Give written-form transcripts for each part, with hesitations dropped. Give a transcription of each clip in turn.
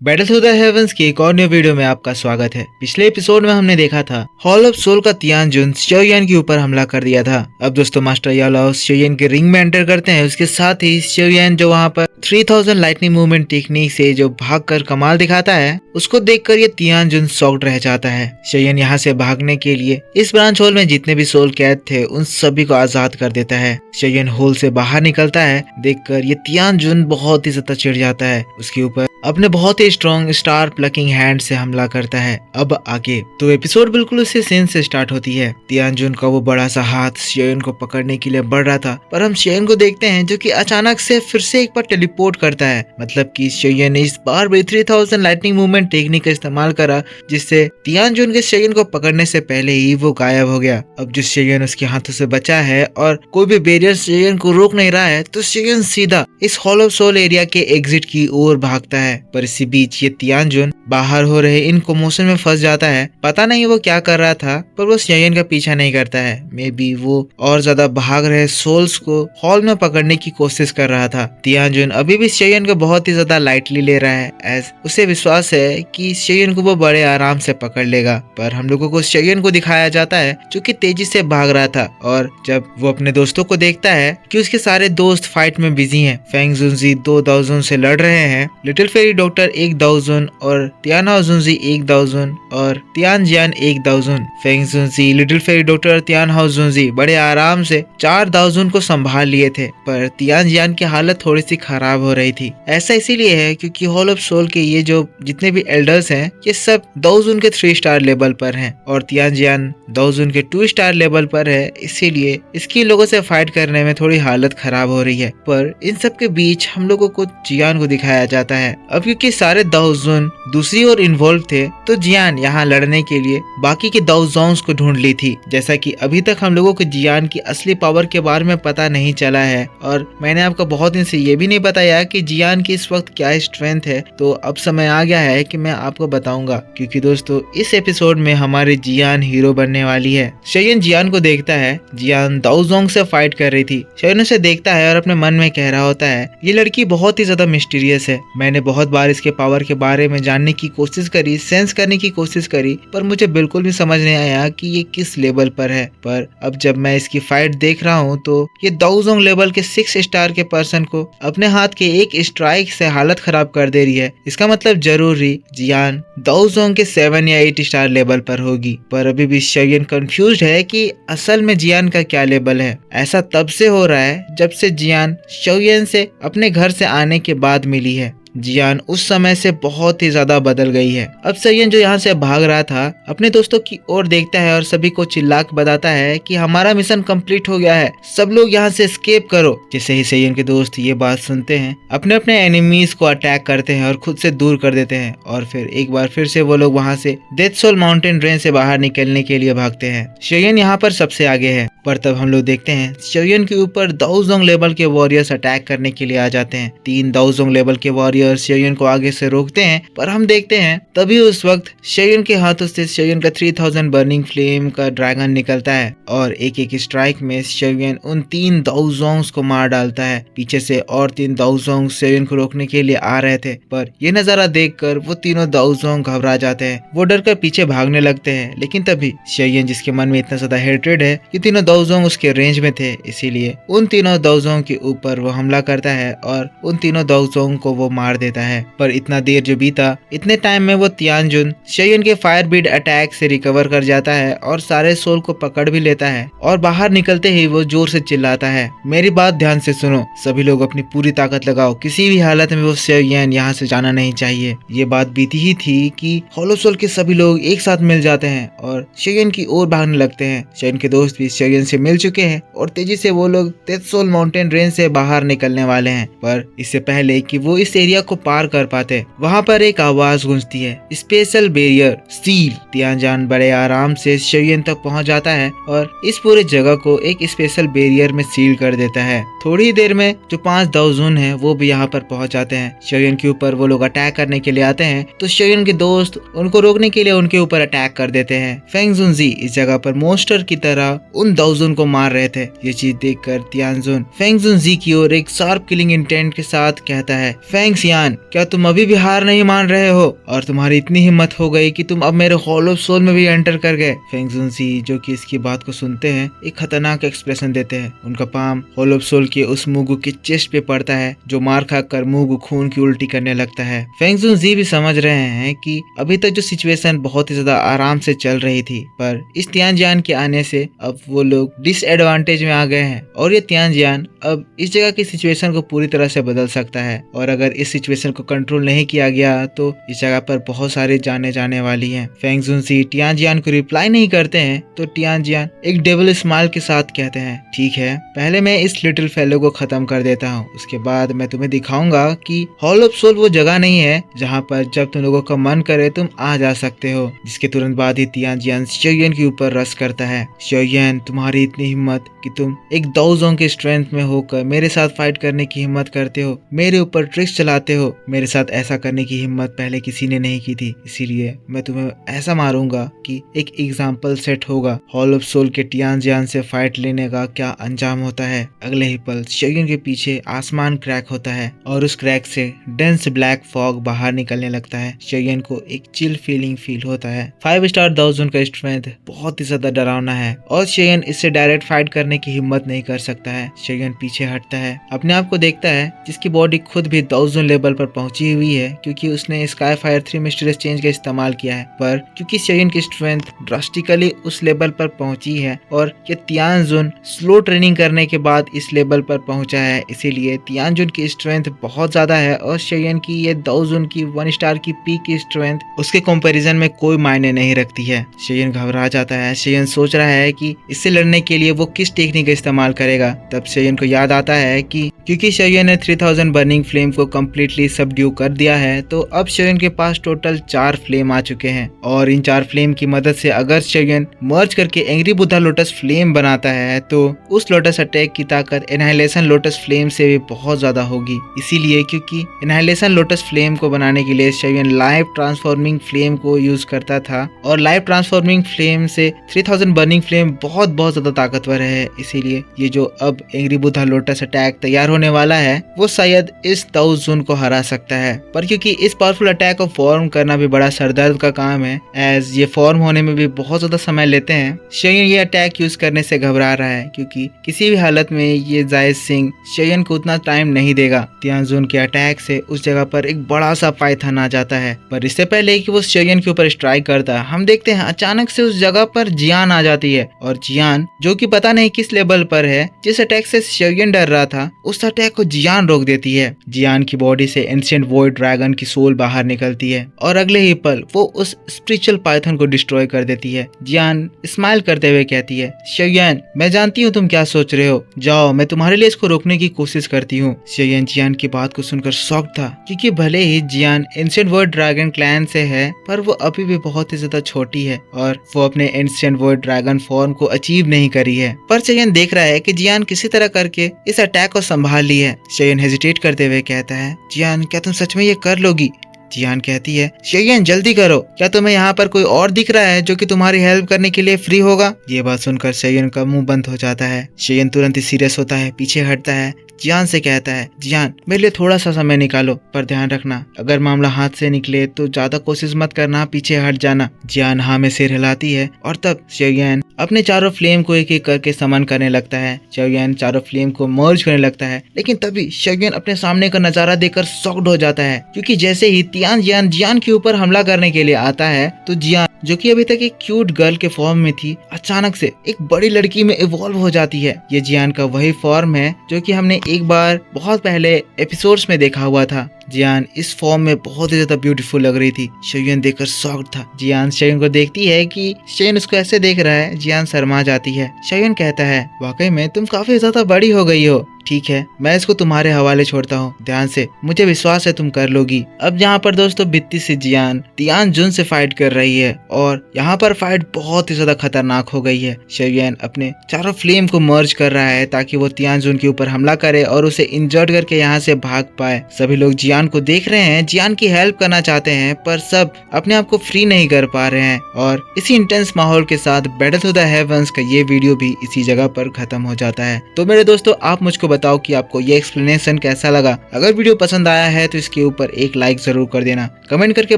Battle through the heavens की एक और न्यू वीडियो में आपका स्वागत है। पिछले एपिसोड में हमने देखा था हॉल ऑफ सोल का तियानजुन शियोयान के ऊपर हमला कर दिया था। अब दोस्तों मास्टर यालाओ शियोयान के रिंग में एंटर करते हैं। उसके साथ ही शियोयान जो वहाँ पर 3000 लाइटनिंग मूवमेंट टेक्निक से जो भागकर कमाल दिखाता है, उसको देखकर ये तियानजुन शॉक्ड रह जाता है। शियोयान यहाँ से भागने के लिए इस ब्रांच होल में जितने भी सोल कैद थे उन सभी को आजाद कर देता है। शियोयान होल से बाहर निकलता है। देखकर ये तियानजुन बहुत ही ज्यादा चिढ़ जाता है। उसके ऊपर अपने बहुत ही स्ट्रॉन्ग स्टार प्लकिंग हैंड से हमला करता है। अब आगे तो एपिसोड बिल्कुल उसी सीन से स्टार्ट होती है। तियानजुन का वो बड़ा सा हाथ शियोयान को पकड़ने के लिए बढ़ रहा था, पर हम शियोयान को देखते हैं जो कि अचानक से फिर से एक बार टेलीपोर्ट करता है। मतलब कि शियोयान ने इस बार भी 3000 लाइटनिंग मूवमेंट टेक्निक का इस्तेमाल करा, जिससे तियानजुन के शियोयान को पकड़ने से पहले ही वो गायब हो गया। अब जो शियोयान उसके हाथों से बचा है और कोई भी बैरियर शियोयान को रोक नहीं रहा है, तो शियोयान सीधा इस हॉल ऑफ सोल एरिया के एग्जिट की ओर भागता है। पर इसी बीच ये तियानजुन बाहर हो रहे इन कमोशन में फंस जाता है। पता नहीं वो क्या कर रहा था, पर वो शियोयान का पीछा नहीं करता है। मे बी वो और ज्यादा भाग रहे सोल्स को हॉल में पकड़ने की कोशिश कर रहा था। तियानजुन अभी भी शियोयान को बहुत ही ज्यादा लाइटली ले रहा है, एज उसे विश्वास है कि शियोयान को वो बड़े आराम से पकड़ लेगा। पर हम लोगों को शियोयान को दिखाया जाता है जो कि तेजी से भाग रहा था, और जब वो अपने दोस्तों को देखता है कि उसके सारे दोस्त फाइट में बिजी हैं। फेंग जुनजी 2000 से लड़ रहे हैं, लिटिल फेरी डॉक्टर 1000 और तियानहाओ जुनजी 1000 और तियानजियान 1000। फेंग जुनजी, लिटिल फेरी डॉक्टर और तियानहाओ जुनजी बड़े आराम से 4000 को संभाल लिए थे, पर तियानजियान की हालत थोड़ी सी खराब हो रही थी। ऐसा इसीलिए है क्योंकि हॉल ऑफ सोल के ये जो जितने भी एल्डर्स हैं, ये सब 2000 के 3 स्टार लेवल पर हैं और तियानजियान 2000 के 2 स्टार लेवल पर है। इसीलिए इसकी लोगों से फाइट करने में थोड़ी हालत खराब हो रही है। पर इन सब के बीच हम लोगों को जियान को दिखाया जाता है। अब क्योंकि सारे 2000 दूसरी ओर इन्वॉल्व थे, तो जियान यहाँ लड़ने के लिए बाकी के 2000 को ढूंढ ली थी। जैसा कि अभी तक हम लोगों को जियान की असली पावर के बारे में पता नहीं चला है, और मैंने आपको बहुत दिन से ये भी नहीं बताया कि जियान की इस वक्त क्या स्ट्रेंथ है। तो अब समय आ गया है कि मैं आपको बताऊंगा, क्योंकि दोस्तों इस एपिसोड में हमारी जियान हीरो बनने वाली है। शियोयान जियान को देखता है। जियान दाओजोंग से फाइट कर रही थी। शियोयान उसे देखता है और अपने मन में कह रहा होता है, ये लड़की बहुत ही ज्यादा मिस्टीरियस है। मैंने बहुत बार इसके पावर के बारे में जानने की कोशिश करी, सेंस करने की कोशिश करी, पर मुझे बिल्कुल भी समझ नहीं आया कि ये किस लेवल पर है। पर अब जब मैं इसकी फाइट देख रहा हूँ, तो ये दाओजोंग लेवल के 6 स्टार के पर्सन को अपने हाथ के एक स्ट्राइक से हालत खराब कर दे रही है। इसका मतलब जरूरी जियान दाओजोंग के 7 या 8 स्टार लेवल पर होगी। पर अभी भी शियोयान कंफ्यूज्ड है कि असल में जियान का क्या लेवल है। ऐसा तब से हो रहा है जब से जियान शियोयान से अपने घर से आने के बाद मिली है। जियान उस समय से बहुत ही ज्यादा बदल गई है। अब शियोयान जो यहाँ से भाग रहा था, अपने दोस्तों की ओर देखता है और सभी को चिल्ला के बताता है कि हमारा मिशन कंप्लीट हो गया है, सब लोग यहाँ से एस्केप करो। जैसे ही शियोयान के दोस्त ये बात सुनते हैं, अपने अपने एनिमीज को अटैक करते हैं और खुद से दूर कर देते हैं, और फिर एक बार फिर से वो लोग वहाँ से डेथ सोल माउंटेन रेंज से बाहर निकलने के लिए भागते हैं। शियोयान यहाँ पर सबसे आगे है, पर तब हम लोग देखते हैं शियोयान के ऊपर दाओजोंग लेवल के वॉरियर्स अटैक करने के लिए आ जाते हैं। 3 दाओजोंग लेवल के वॉरियर्स शियोयान को आगे से रोकते हैं, पर हम देखते हैं तभी उस वक्त शियोयान के हाथों से शियोयान का 3000 बर्निंग फ्लेम का ड्रैगन निकलता है, और एक एक स्ट्राइक में शियोयान उन 3 दाओजोंग्स को मार डालता है। पीछे से और 3 दाओजोंग शियोयान को रोकने के लिए आ रहे थे, पर ये नजारा देखकर वो तीनों दाओजोंग घबरा जाते हैं। वो डर कर पीछे भागने लगते हैं, लेकिन तभी शियोयान, जिसके मन में इतना ज्यादा हेट्रेड है कि तीनों दाओजोंग उसके रेंज में थे, इसीलिए उन तीनों दाओजोंग के ऊपर वो हमला करता है और उन तीनों दाओजोंग को वो मार देता है। पर इतना देर जो बीता, इतने टाइम में वो तियानजुन शियोयान के फायर बीड अटैक से रिकवर कर जाता है और सारे सोल को पकड़ भी लेता है, और बाहर निकलते ही वो जोर से चिल्लाता है, मेरी बात ध्यान से सुनो, सभी लोग अपनी पूरी ताकत लगाओ, किसी भी हालत में वो शियोयान यहाँ से जाना नहीं चाहिए। ये बात बीती ही थी कि हॉल ऑफ सोल के सभी लोग एक साथ मिल जाते हैं और शियोयान की ओर भागने लगते हैं। शियोयान के दोस्त भी शियोयान से मिल चुके हैं और तेजी से वो लोग डेथ सोल माउंटेन रेंज से बाहर निकलने वाले हैं। पर इससे पहले कि वो इस एरिया को पार कर पाते, वहाँ पर एक आवाज गूंजती है, स्पेशल बैरियर सील। तियानजान बड़े आराम से शियोयान तक पहुँच जाता है और इस पूरे जगह को एक स्पेशल बैरियर में सील कर देता है। थोड़ी देर में जो 5 दाओजोंग हैं वो भी यहाँ पर पहुँच जाते हैं। शियोयान के ऊपर वो लोग अटैक करने के लिए आते हैं, तो शियोयान के दोस्त उनको रोकने के लिए उनके ऊपर अटैक कर देते हैं। फेंग जुनजी इस जगह पर मोस्टर की तरह उन दाओजोंग को मार रहे थे। ये चीज देखकर तियानजुन फेंग जुनजी की ओर एक शार्प किलिंग इंटेंट के साथ कहता है, फेंग्स जियान, क्या तुम अभी भी हार नहीं मान रहे हो और तुम्हारी इतनी हिम्मत हो गई कि तुम अब मेरे हॉल ऑफ सोल में भी एंटर कर गए। फेंग जुनसी जो कि इसकी बात को सुनते हैं एक खतरनाक एक्सप्रेशन देते हैं। उनका पाम हॉल ऑफ सोल के उस मुगु के चेस्ट पे पड़ता है जो मार खाकर मुगु खून की उल्टी करने लगता है। फेंग जुनसी भी समझ रहे हैं कि अभी तक जो सिचुएशन बहुत ही ज्यादा आराम से चल रही थी, पर इस तियानजियान के आने से अब वो लोग डिसएडवांटेज में आ गए हैं और ये तियानजियान अब इस जगह की सिचुएशन को पूरी तरह से बदल सकता है। और अगर इस सिचुएशन को कंट्रोल नहीं किया गया तो इस जगह पर बहुत सारे जाने जाने वाली हैं। फेंग जुनसी तियानजियान को रिप्लाई नहीं करते हैं तो तियानजियान एक डेविल स्माइल के साथ कहते हैं, ठीक है, पहले मैं इस लिटिल फेलो को खत्म कर देता हूँ, उसके बाद मैं तुम्हें दिखाऊंगा कि हॉल ऑफ सोल वो जगह नहीं है जहाँ पर जब तुम लोगों का मन करे तुम आ जा सकते हो। जिसके तुरंत बाद ही तियानजियान शियोयन के ऊपर रश करता है। शियोयन, तुम्हारी इतनी हिम्मत कि तुम एक दाओजोंग के स्ट्रेंथ में होकर मेरे साथ फाइट करने की हिम्मत करते हो, मेरे ऊपर ट्रिक्स चलाते हो। मेरे साथ ऐसा करने की हिम्मत पहले किसी ने नहीं की थी, इसीलिए मैं तुम्हें ऐसा मारूंगा कि एक एग्जाम्पल सेट होगा हॉल ऑफ सोल के तियानजियान से फाइट लेने का क्या अंजाम होता है। अगले ही पल शियोयन के पीछे आसमान क्रैक होता है और उस क्रैक से डेंस ब्लैक फॉग बाहर निकलने लगता है। शियोयन को एक चिल फीलिंग फील होता है। 5 स्टार दाओजोंग का स्ट्रेंथ बहुत ही ज्यादा डरावना है और शियोयन इससे डायरेक्ट फाइट करने की हिम्मत नहीं कर सकता है। शियोयन पीछे हटता है, अपने आप को देखता है जिसकी बॉडी खुद भी दाओजोंग लेवल पर पहुंची हुई है क्योंकि उसने स्काई फायर 3 मिस्टीरियस चेंज का इस्तेमाल किया है। पर क्योंकि शियोयन की स्ट्रेंथ ड्रास्टिकली उस लेवल पर पहुंची है और ये तियानजुन स्लो ट्रेनिंग करने के बाद इस लेवल पर पहुंचा है, इसीलिए तियानजुन की स्ट्रेंथ बहुत ज्यादा है और शियोयन की ये दाओजोंग की 1 स्टार की पीक की स्ट्रेंथ उसके कंपैरिजन में कोई मायने नहीं रखती है। शियोयन घबरा जाता है। शियोयन सोच रहा है कि इससे लड़ने के लिए वो किस टेक्निक का इस्तेमाल करेगा। तब शियोयन को याद आता है कि क्योंकि शियोयन ने 3000 बर्निंग फ्लेम को कम्प्लीटली सबड्यू कर दिया है तो अब शियोयन के पास टोटल 4 फ्लेम आ चुके हैं और इन 4 फ्लेम की मदद से अगर शियोयन मर्ज करके एंग्री बुद्धा लोटस फ्लेम बनाता है तो उस लोटस अटैक की ताकत एनहाइलेशन लोटस फ्लेम से भी बहुत ज्यादा होगी। इसीलिए क्योंकि एनहाइलेशन लोटस फ्लेम को बनाने के लिए शियोयन लाइव ट्रांसफॉर्मिंग फ्लेम को यूज करता था और लाइव ट्रांसफॉर्मिंग फ्लेम से 3000 बर्निंग फ्लेम बहुत ज्यादा ताकतवर है। इसीलिए ये जो अब एंग्री बुद्धा लोटस अटैक तैयार होने वाला है वो शायद इस दाओजोंग को हरा सकता है। पर क्योंकि इस पावरफुल अटैक को फॉर्म करना भी बड़ा सरदर्द का काम है, एज ये फॉर्म होने में भी बहुत ज्यादा समय लेते हैं, शियोयन ये अटैक यूज करने से घबरा रहा है क्योंकि किसी भी हालत में ये जायज सिंह शियोयन को उतना टाइम नहीं देगा। तियानजुन के अटैक से उस जगह पर एक बड़ा सा पाइथन आ जाता है, पर इससे पहले कि वो शियोयन के ऊपर स्ट्राइक करता है हम देखते हैं अचानक से उस जगह पर जियान आ जाती है और जियान जो कि पता नहीं किस लेवल पर है, जिस अटैक से शियोयन डर रहा था उस अटैक को जियान रोक देती है। जियान की बॉडी से एंशिएंट वॉइड ड्रैगन की सोल बाहर निकलती है और अगले ही पल वो उस स्पिरिचुअल पाइथन को डिस्ट्रॉय कर देती है। जियान स्माइल करते हुए कहती है, शियोयन, मैं जानती हूँ तुम क्या सोच रहे हो, जाओ मैं तुम्हारे लिए इसको रोकने की कोशिश करती हूँ। शियोयन जियान की बात को सुनकर शॉक था क्योंकि भले ही जियान एंशिएंट वॉइड ड्रैगन क्लैन से है पर वो अभी भी बहुत ही ज्यादा छोटी है और वो अपने एंशिएंट वॉइड ड्रैगन फॉर्म को अचीव नहीं करी है। पर शियोयन देख रहा है कि जियान किसी तरह करके इस अटैक को संभाल ली है। शियोयन हेजिटेट करते हुए कहता है, जियान, क्या तुम सच में ये कर लोगी? जियान कहती है, शियोयन जल्दी करो, क्या तुम्हें यहाँ पर कोई और दिख रहा है जो कि तुम्हारी हेल्प करने के लिए फ्री होगा? ये बात सुनकर शियोयन का मुंह बंद हो जाता है। शियोयन तुरंत ही सीरियस होता है, पीछे हटता है, जियान से कहता है, जियान मेरे लिए थोड़ा सा समय निकालो, पर ध्यान रखना अगर मामला हाथ से निकले तो ज्यादा कोशिश मत करना, पीछे हट जाना। जियान हाँ में सिर हिलाती है और तब शियोयन अपने चारों फ्लेम को एक एक करके समन करने लगता है। शियोयन चारों फ्लेम को मर्ज करने लगता है, लेकिन तभी शियोयन अपने सामने का नजारा देखकर शॉक्ड हो जाता है क्योंकि जैसे ही तियानजियान जियान के ऊपर हमला करने के लिए आता है तो जियान जो कि अभी तक एक क्यूट गर्ल के फॉर्म में थी अचानक से एक बड़ी लड़की में इवॉल्व हो जाती है। ये जियान का वही फॉर्म है जो कि हमने एक बार बहुत पहले एपिसोड्स में देखा हुआ था। जियान इस फॉर्म में बहुत ही ज्यादा ब्यूटीफुल लग रही थी। शियोयन देखकर शॉक्ड था। जियान शियोयन को देखती है कि शियोयन उसको ऐसे देख रहा है। जियान शर्मा जाती है। शियोयन कहता है, वाकई में तुम काफी ज्यादा बड़ी हो गई हो, ठीक है मैं इसको तुम्हारे हवाले छोड़ता हूँ, ध्यान से, मुझे विश्वास है तुम कर लोगी। अब यहाँ पर दोस्तों बित्ती से जियान तियानजुन से फाइट कर रही है और यहाँ पर फाइट बहुत ही ज्यादा खतरनाक हो गई है। शोयन अपने चारों फ्लेम को मर्ज कर रहा है ताकि वो तियानजुन के ऊपर हमला करे और उसे इंजर्ड करके यहाँ से भाग पाए। सभी लोग जियान को देख रहे हैं, जियान की हेल्प करना चाहते हैं पर सब अपने आप को फ्री नहीं कर पा रहे हैं। और इसी इंटेंस माहौल के साथ बैटल टू द हेवंस का ये वीडियो भी इसी जगह पर खत्म हो जाता है। तो मेरे दोस्तों, आप मुझको बताओ कि आपको ये एक्सप्लेनेशन कैसा लगा। अगर वीडियो पसंद आया है तो इसके ऊपर एक लाइक जरूर कर देना, कमेंट करके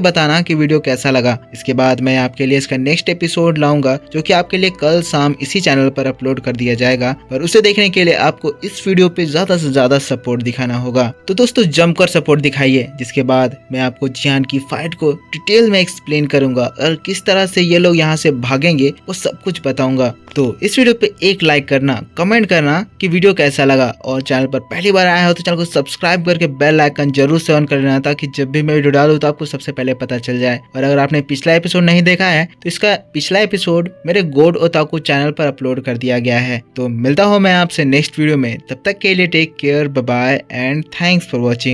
बताना कि वीडियो कैसा लगा। इसके बाद मैं आपके लिए इसका नेक्स्ट एपिसोड लाऊंगा जो कि आपके लिए कल शाम इसी चैनल पर अपलोड कर दिया जाएगा। और उसे देखने के लिए आपको इस वीडियो पे ज्यादा से ज्यादा सपोर्ट दिखाना होगा। तो दोस्तों, जमकर सपोर्ट दिखाइए, जिसके बाद मैं आपको जियान की फाइट को डिटेल में एक्सप्लेन करूंगा और किस तरह से ये लोग यहाँ से भागेंगे वो सब कुछ बताऊंगा। तो इस वीडियो पे एक लाइक करना, कमेंट करना कि वीडियो कैसा लगा, और चैनल पर पहली बार आया हो तो चैनल को सब्सक्राइब करके बेल आइकन जरूर से ऑन कर लेना ताकि जब भी मैं वीडियो डालूं तो आपको सबसे पहले पता चल जाए। और अगर आपने पिछला एपिसोड नहीं देखा है तो इसका पिछला एपिसोड मेरे गोड ओताकू चैनल पर अपलोड कर दिया गया है। तो मिलता हूँ मैं आपसे नेक्स्ट वीडियो में, तब तक के लिए take care, bye bye and thanks for watching.